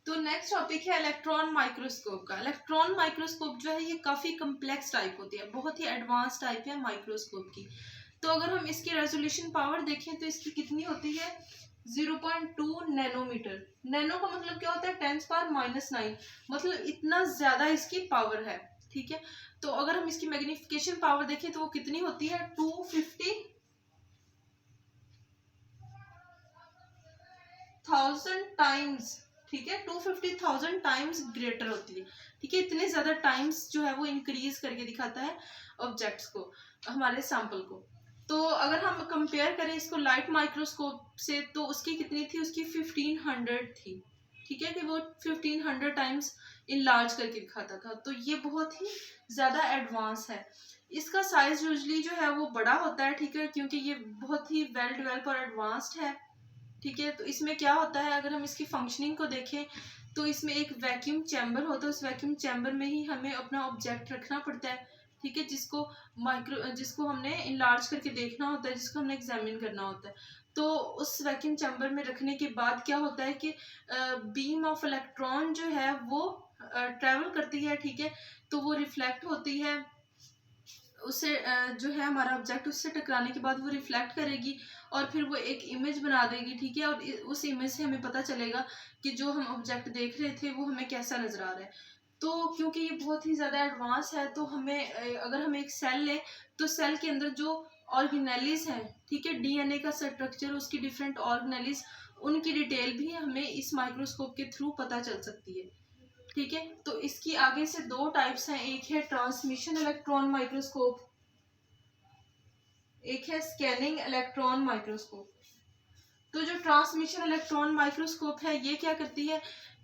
तो next topic है electron microscope का। इलेक्ट्रॉन माइक्रोस्कोप जो है ये काफ़ी कम्प्लेक्स टाइप होती है, बहुत ही एडवांस टाइप है माइक्रोस्कोप की। तो अगर हम इसकी रेजोल्यूशन पावर देखें तो इसकी कितनी होती है, 0.2 नैनोमीटर। नैनो का मतलब क्या होता है, 10⁻⁹, मतलब इतना ज़्यादा इसकी पावर है। ठीक है, तो अगर हम इसकी मैग्निफिकेशन पावर देखें तो वो कितनी होती है, 250,000 टाइम्स। ठीक है, 250,000 टाइम्स ग्रेटर होती है। ठीक है, इतने ज्यादा टाइम्स जो है वो इंक्रीज करके दिखाता है ऑब्जेक्ट्स को, हमारे सैंपल को। तो अगर हम कंपेयर करें इसको लाइट माइक्रोस्कोप से तो उसकी कितनी थी, उसकी 1500 थी। ठीक है, कि वो 1500 टाइम्स इनलार्ज करके दिखाता था। तो ये बहुत ही ज्यादा एडवांस है। इसका साइज यूजली जो है वो बड़ा होता है। ठीक है, क्योंकि ये बहुत ही वेल डेवलप और एडवांस्ड है। ठीक है, तो इसमें क्या होता है, अगर हम इसकी फंक्शनिंग को देखें तो इसमें एक वैक्यूम चैम्बर होता है। उस वैक्यूम चैम्बर में ही हमें अपना ऑब्जेक्ट रखना पड़ता है। ठीक है, जिसको हमने इनलार्ज करके देखना होता है, जिसको हमने एग्जामिन करना होता है। तो उस वैक्यूम चैम्बर में रखने के बाद क्या होता है कि बीम ऑफ इलेक्ट्रॉन जो है वो ट्रेवल करती है। ठीक है, तो वो रिफ्लेक्ट होती है, उससे जो है हमारा ऑब्जेक्ट उससे टकराने के बाद वो रिफ्लेक्ट करेगी और फिर वो एक इमेज बना देगी। ठीक है, और उस इमेज से हमें पता चलेगा कि जो हम ऑब्जेक्ट देख रहे थे वो हमें कैसा नजर आ रहा है। तो क्योंकि ये बहुत ही ज़्यादा एडवांस है तो हमें अगर हम एक सेल लें तो सेल के अंदर जो ऑर्गेनेलिज हैं, ठीक है, डीएनए का स्ट्रक्चर, उसकी डिफरेंट ऑर्गेनेलिज, उनकी डिटेल भी हमें इस माइक्रोस्कोप के थ्रू पता चल सकती है। ठीक है, तो इसकी आगे से दो टाइप्स हैं, एक है ट्रांसमिशन इलेक्ट्रॉन माइक्रोस्कोप, एक है स्कैनिंग इलेक्ट्रॉन माइक्रोस्कोप। तो जो ट्रांसमिशन इलेक्ट्रॉन माइक्रोस्कोप है ये क्या करती है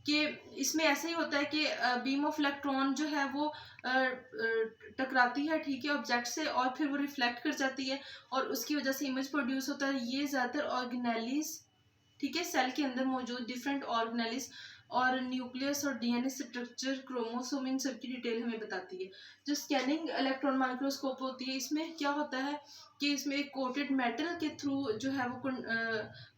कि इसमें ऐसे ही होता है कि बीम ऑफ इलेक्ट्रॉन जो है वो टकराती है, ठीक है, ऑब्जेक्ट से, और फिर वो रिफ्लेक्ट कर जाती है और उसकी वजह से इमेज प्रोड्यूस होता है। ये ज़्यादातर ऑर्गेनेलिज, ठीक है, सेल के अंदर मौजूद डिफरेंट ऑर्गेनेलिज और न्यूक्लियस और डीएनए स्ट्रक्चर, क्रोमोसोम, इन सब की डिटेल हमें बताती है। जो स्कैनिंग इलेक्ट्रॉन माइक्रोस्कोप होती है इसमें क्या होता है कि इसमें एक कोटेड मेटल के थ्रू जो है वो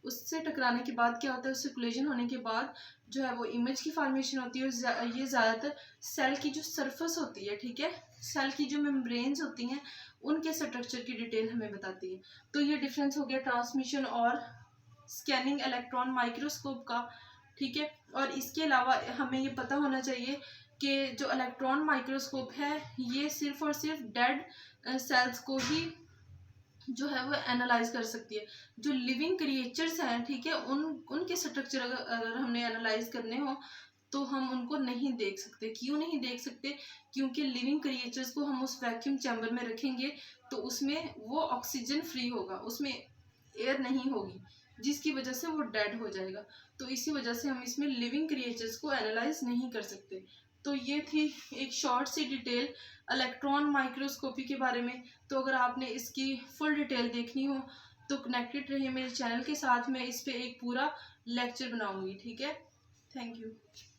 उससे टकराने के बाद क्या होता है, उससे कोलिजन होने के बाद जो है वो इमेज की फॉर्मेशन होती है। ये ज़्यादातर सेल की जो सरफेस होती है, ठीक है, सेल की जो मेम्ब्रेन्स होती हैं उनके स्ट्रक्चर की डिटेल हमें बताती है। तो ये डिफरेंस हो गया ट्रांसमिशन और स्कैनिंग इलेक्ट्रॉन माइक्रोस्कोप का। ठीक है, और इसके अलावा हमें ये पता होना चाहिए कि जो इलेक्ट्रॉन माइक्रोस्कोप है ये सिर्फ और सिर्फ डेड सेल्स को ही जो है वो एनालाइज कर सकती है। जो लिविंग क्रिएचर्स हैं, ठीक है, उनके स्ट्रक्चर अगर हमने एनालाइज करने हो तो हम उनको नहीं देख सकते। क्यों नहीं देख सकते, क्योंकि लिविंग क्रिएचर्स को हम उस वैक्यूम चैम्बर में रखेंगे तो उसमें वो ऑक्सीजन फ्री होगा, उसमें एयर नहीं होगी, जिसकी वजह से वो डेड हो जाएगा। तो इसी वजह से हम इसमें लिविंग क्रिएचर्स को एनालाइज नहीं कर सकते। तो ये थी एक शॉर्ट सी डिटेल इलेक्ट्रॉन माइक्रोस्कोपी के बारे में। तो अगर आपने इसकी फुल डिटेल देखनी हो तो कनेक्टेड रहिए मेरे चैनल के साथ। मैं इस पे एक पूरा लेक्चर बनाऊंगी। ठीक है, थैंक यू।